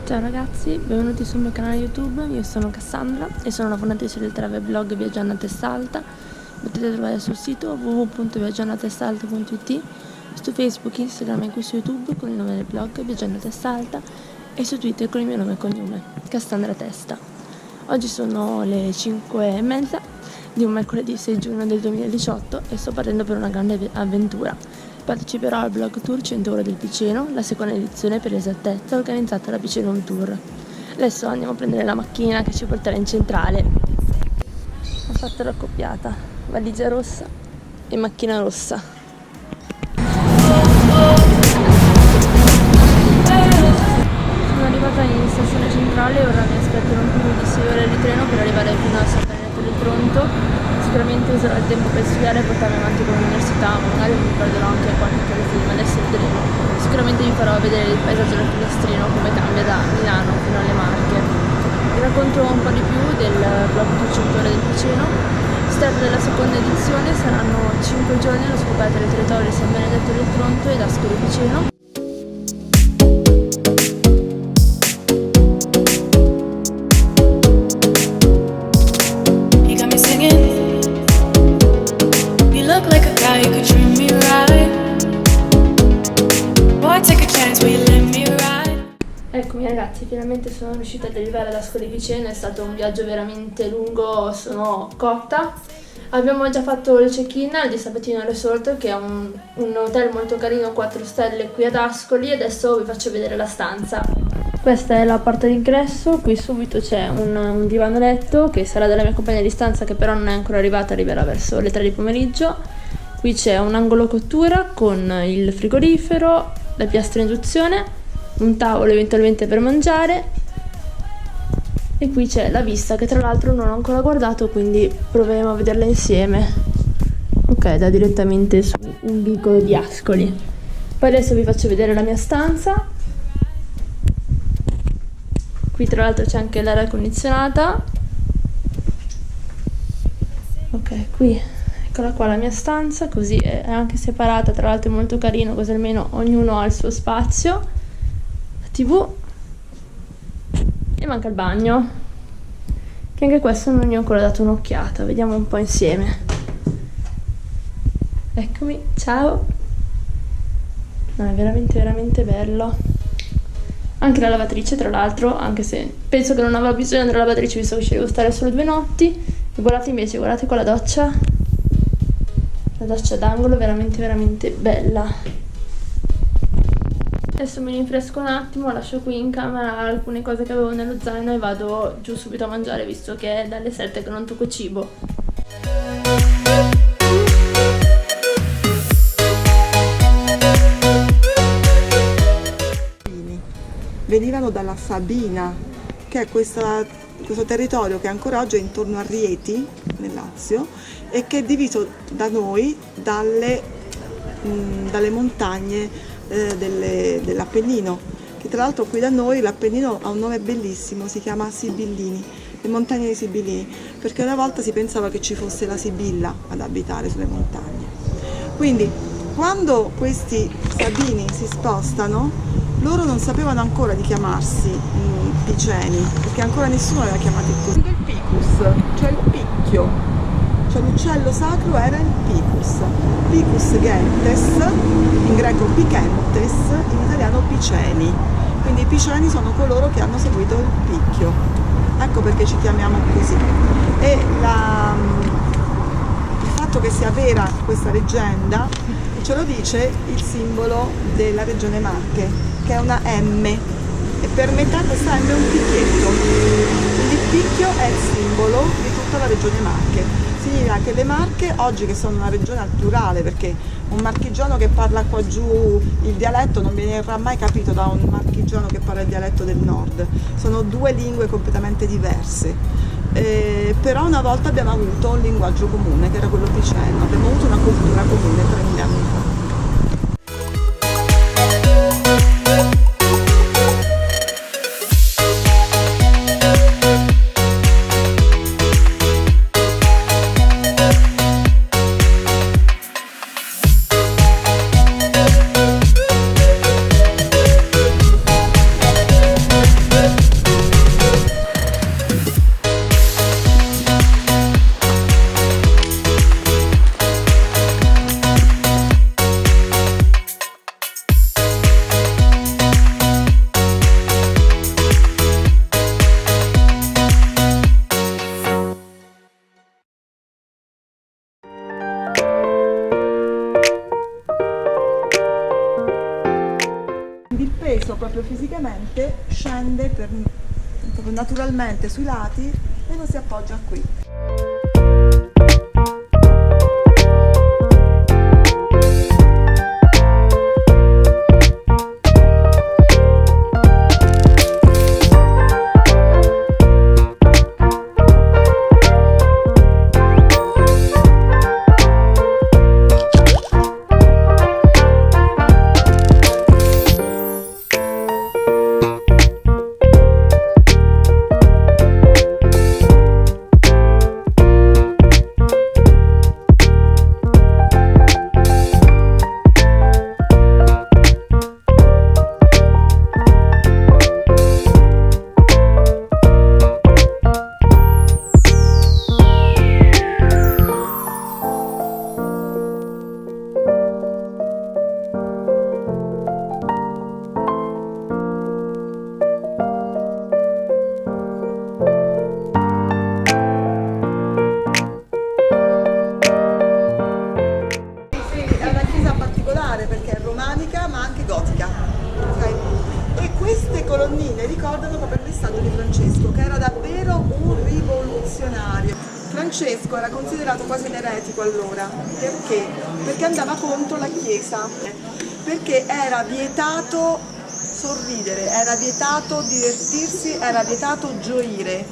Ciao ragazzi, benvenuti sul mio canale YouTube, io sono Cassandra e sono la fondatrice del travel blog Viaggiando a Testa Alta. Potete trovare sul sito www.viaggiandoatestalta.it, su Facebook, Instagram e qui su YouTube con il nome del blog Viaggiando a Testa Alta e su Twitter con il mio nome e cognome, Cassandra Testa. Oggi sono le 5:30 di un mercoledì 6 giugno del 2018 e sto partendo per una grande avventura. Parteciperò al blog tour 100 ore del Piceno, la seconda edizione per esattezza organizzata da Piceno On Tour. Adesso andiamo a prendere la macchina che ci porterà in centrale. Ho fatto l'accoppiata, valigia rossa e macchina rossa. Sono arrivata in stazione centrale, ora mi aspettano più di 6 ore di treno per arrivare fino a Sant'Agata del Tronto. Sicuramente userò il tempo per studiare e portarmi avanti con l'università, magari mi perderò anche qualche film, adesso vedremo. Sicuramente vi farò vedere il paesaggio del finestrino, come cambia da Milano fino alle Marche. Vi racconto un po' di più del blog tour 100 ore del Piceno. Si tratta della seconda edizione, saranno 5 giorni alla scoperta del territorio di San Benedetto del Tronto ed Ascoli Piceno. Eccomi ragazzi, finalmente sono riuscita ad arrivare ad Ascoli Piceno, è stato un viaggio veramente lungo, sono cotta. Abbiamo già fatto il check-in al Di Sabatino Resort, che è un hotel molto carino, 4 stelle qui ad Ascoli. Adesso vi faccio vedere la stanza. Questa è la porta d'ingresso, qui subito c'è un divano letto che sarà della mia compagna di stanza, che però non è ancora arrivata, arriverà verso le 3 di pomeriggio. Qui c'è un angolo cottura con il frigorifero, la piastra induzione, un tavolo eventualmente per mangiare e qui c'è la vista che tra l'altro non ho ancora guardato, quindi proveremo a vederla insieme. Ok, da direttamente su un vicolo di Ascoli. Poi adesso vi faccio vedere la mia stanza. Qui tra l'altro c'è anche l'aria condizionata. Ok, qui eccola qua la mia stanza, così è anche separata, tra l'altro è molto carino, così almeno ognuno ha il suo spazio. TV e manca il bagno, che anche questo non gli ho ancora dato un'occhiata, vediamo un po' insieme. Eccomi, ciao. No, è veramente bello. Anche la lavatrice tra l'altro, anche se penso che non avrò bisogno della lavatrice visto che ci devo stare solo 2 notti. E guardate invece, guardate qua la doccia d'angolo, veramente bella. Adesso mi rinfresco un attimo, lascio qui in camera alcune cose che avevo nello zaino e vado giù subito a mangiare, visto che è dalle 7 che non tocco cibo. Venivano dalla Sabina, che è questo territorio che ancora oggi è intorno a Rieti, nel Lazio, e che è diviso da noi dalle montagne dell'Appennino, che tra l'altro qui da noi l'Appennino ha un nome bellissimo, si chiama Sibillini, le montagne dei Sibillini, perché una volta si pensava che ci fosse la Sibilla ad abitare sulle montagne. Quindi quando questi Sabini si spostano, loro non sapevano ancora di chiamarsi Piceni, perché ancora nessuno aveva chiamato così. Il Picus, cioè il picchio. Cioè l'uccello sacro era il Picus gentes, in greco Picentes, in italiano Piceni. Quindi i Piceni sono coloro che hanno seguito il picchio. Ecco perché ci chiamiamo così. E il fatto che sia vera questa leggenda ce lo dice il simbolo della regione Marche, che è una M, e per metà questa M è un picchietto. Quindi il picchio è il simbolo di tutta la regione Marche. Significa che le Marche, oggi che sono una regione al plurale, perché un marchigiano che parla qua giù il dialetto non verrà mai capito da un marchigiano che parla il dialetto del nord, sono 2 lingue completamente diverse, però una volta abbiamo avuto un linguaggio comune che era quello piceno, abbiamo avuto una cultura comune 3000 anni fa. scende proprio naturalmente sui lati e lo si appoggia qui. Perché è romanica ma anche gotica, okay? E queste colonnine ricordano proprio il messaggio di Francesco, che era davvero un rivoluzionario. Francesco era considerato quasi un eretico allora, perché? Perché andava contro la Chiesa, perché era vietato sorridere, era vietato divertirsi, era vietato gioire.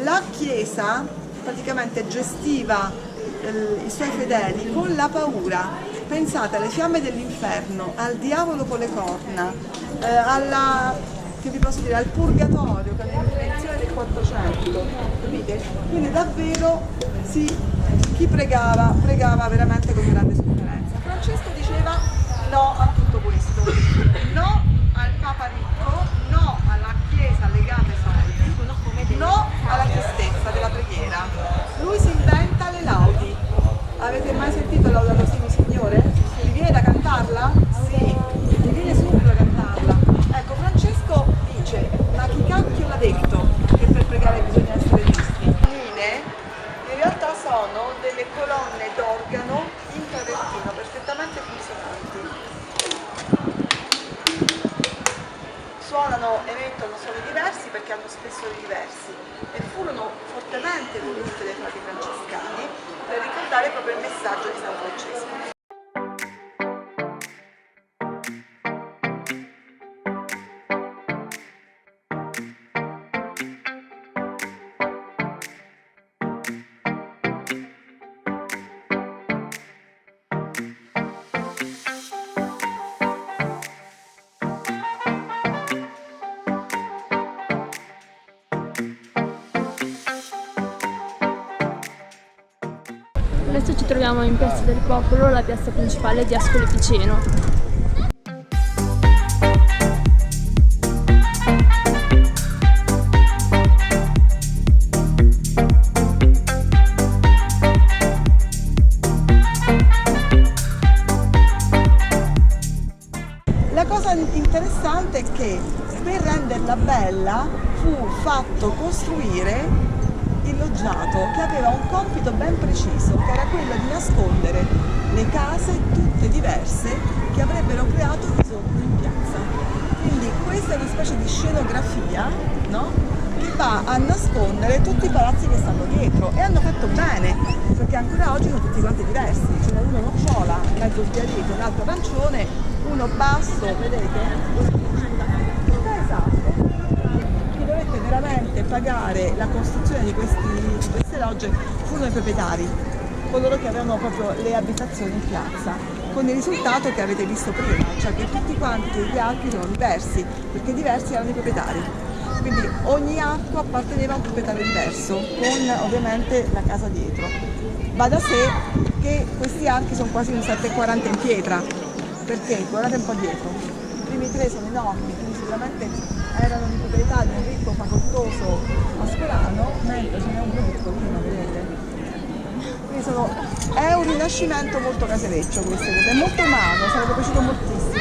La Chiesa praticamente gestiva i suoi fedeli con la paura. Pensate alle fiamme dell'inferno, al diavolo con le corna, al purgatorio, che è l'invenzione del 400, capite? Quindi davvero chi pregava veramente con grande sofferenza. Francesco diceva no a tutto questo, no al Papa ricco, no alla Chiesa legata ai soldi, no alla tristezza della preghiera. Lui si inventa le laudi. Avete mai sentito Laudato Si Signore? Vi viene da cantarla? Sì, vi viene subito da cantarla. Ecco, Francesco dice, ma chi cacchio l'ha detto che per pregare bisogna essere giusti? In realtà sono delle colonne d'organo in travertino perfettamente funzionanti. Emettono suoni diversi perché hanno spessori diversi e furono fortemente volute dai frati francescani per ricordare proprio il messaggio di San Francesco. Adesso ci troviamo in Piazza del Popolo, la piazza principale di Ascoli Piceno. La cosa interessante è che per renderla bella fu fatto costruire il loggiato, che aveva un compito ben preciso, che era quello di nascondere le case tutte diverse che avrebbero creato disordine in piazza. Quindi questa è una specie di scenografia, no? Che va a nascondere tutti i palazzi che stanno dietro, e hanno fatto bene, perché ancora oggi sono tutti quanti diversi. Ce n'è uno nocciola, mezzo sbiadito, un altro arancione, uno basso, vedete? Esatto. Dovette veramente pagare la costruzione di queste logge furono i proprietari, coloro che avevano proprio le abitazioni in piazza, con il risultato che avete visto prima, cioè che tutti quanti gli archi sono diversi, perché diversi erano i proprietari. Quindi ogni arco apparteneva a un proprietario diverso, con ovviamente la casa dietro. Va da sé che questi archi sono quasi un 7,40 in pietra, perché guardate un po' dietro, i primi tre sono enormi, quindi sicuramente erano di proprietà di un ricco facoltoso ascolano, mentre ce n'è uno piccolino, vedete? Quindi è un rinascimento molto casereccio questo, è molto umano, sarebbe piaciuto moltissimo.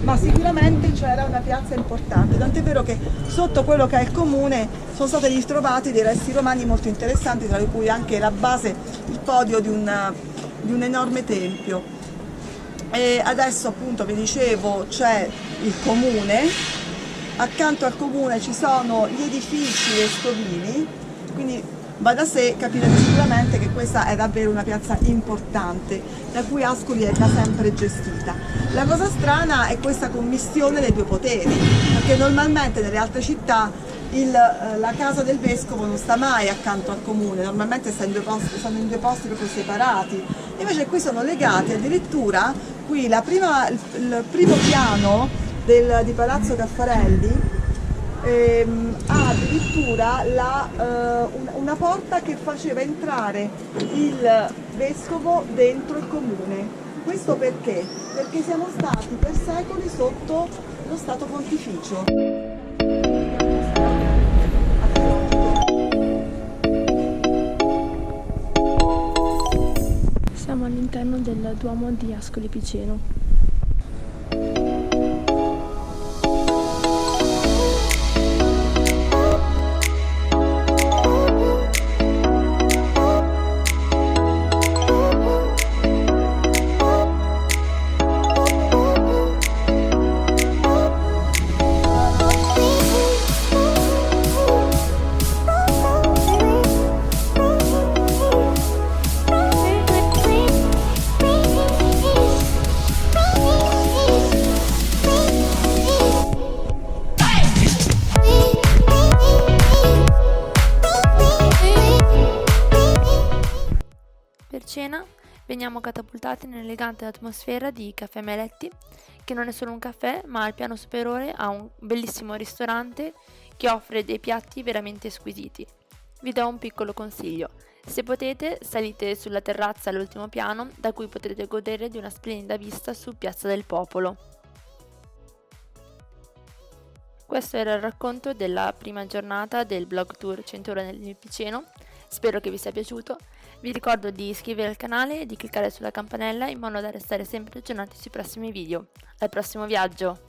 Ma sicuramente c'era una piazza importante, tant'è vero che sotto quello che è il comune sono stati ritrovati dei resti romani molto interessanti, tra cui anche la base il podio di un enorme tempio. E adesso appunto vi dicevo c'è il comune, accanto al comune ci sono gli edifici vescovili, quindi va da sé capire sicuramente che questa è davvero una piazza importante da cui Ascoli è da sempre gestita. La cosa strana è questa commistione dei due poteri, perché normalmente nelle altre città la casa del vescovo non sta mai accanto al comune, normalmente sta in due posti, stanno in due posti proprio separati, invece qui sono legati, addirittura qui il primo piano di Palazzo Caffarelli ha addirittura una porta che faceva entrare il vescovo dentro il comune. Questo perché? Perché siamo stati per secoli sotto lo Stato Pontificio. Siamo all'interno del Duomo di Ascoli Piceno. Per cena veniamo catapultati nell'elegante atmosfera di Caffè Meletti, che non è solo un caffè, ma al piano superiore ha un bellissimo ristorante che offre dei piatti veramente squisiti. Vi do un piccolo consiglio: se potete salite sulla terrazza all'ultimo piano, da cui potrete godere di una splendida vista su Piazza del Popolo. Questo era il racconto della prima giornata del blog tour 100 ore nel Piceno. Spero che vi sia piaciuto. Vi ricordo di iscrivervi al canale e di cliccare sulla campanella in modo da restare sempre aggiornati sui prossimi video. Al prossimo viaggio!